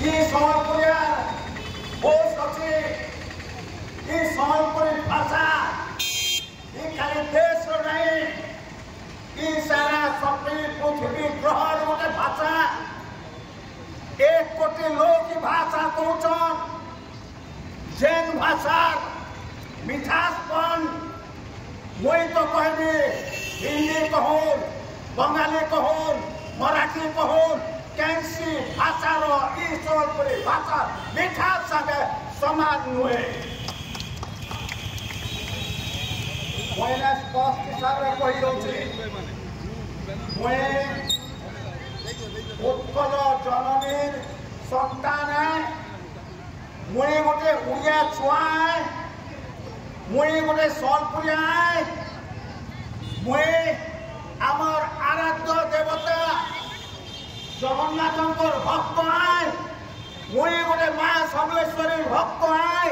ये सम्बलपुरिया बोस अच्छे ये सम्बलपुरी भाषा ये खाली देश नहीं ये सारा सबै पृथ्वी ग्रह गोटे भाषा 1 कोटी लोग की भाषा कहछन् जेन भाषा मिठासपन मुई तो कहबी हिंदी कहूँ बंगाली कहूँ मराठी कहूँ कैंसी भाषा रो ई सम्बलपुरी भाषा मिठास संगे समान नुहे मुझे स्पष्ट हिसाब से कही दूसरी मुझे उत्कल जननीर सन्तान है मुझे गोटे उड़िया छुआ है मुझे गोटे सम्बलपुरिया है मुझे आमर आराध्य देवता जगन्नाथ भक्त है मुझे गोटे माँ समलेश्वरी भक्त है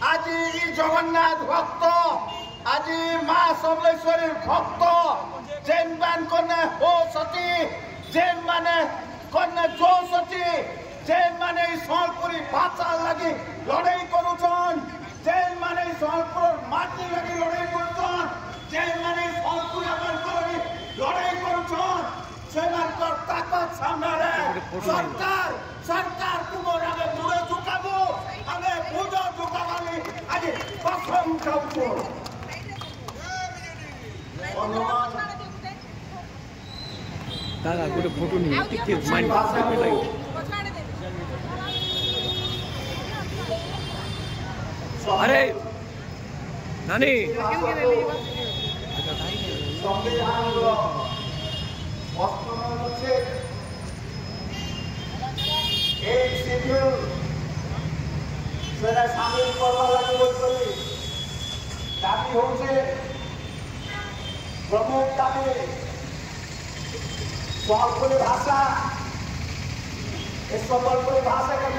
आज जगन्नाथ भक्त आज माँ समलेश्वरी भक्त जेन मान कने हो सती जेन माने कने जो सती जेन माने सम्बलपुरी भाषा लगी लड़ाई करुछन जेन माने सम्बलपुर माटी लगी लड़ाई करुछन जेन माने सम्बलपुरी लगी लड़ाई करुछन सेमानकर ताकत सामने सरकार सरकार कुमोर आगे मुड़े झुकाबो आगे मुझे झुकाबानी आज कसम खाउछो दादा गोटे फोटो नहीं टिके माइंड में लायो अरे नानी एक शेड्यूल সেটা সামিল করবার লাগে বলি দাবি হচ্ছে প্রমুখ দাবি সম্বলপুরি ভাষা এই সম্বলপুরি ভাষাকে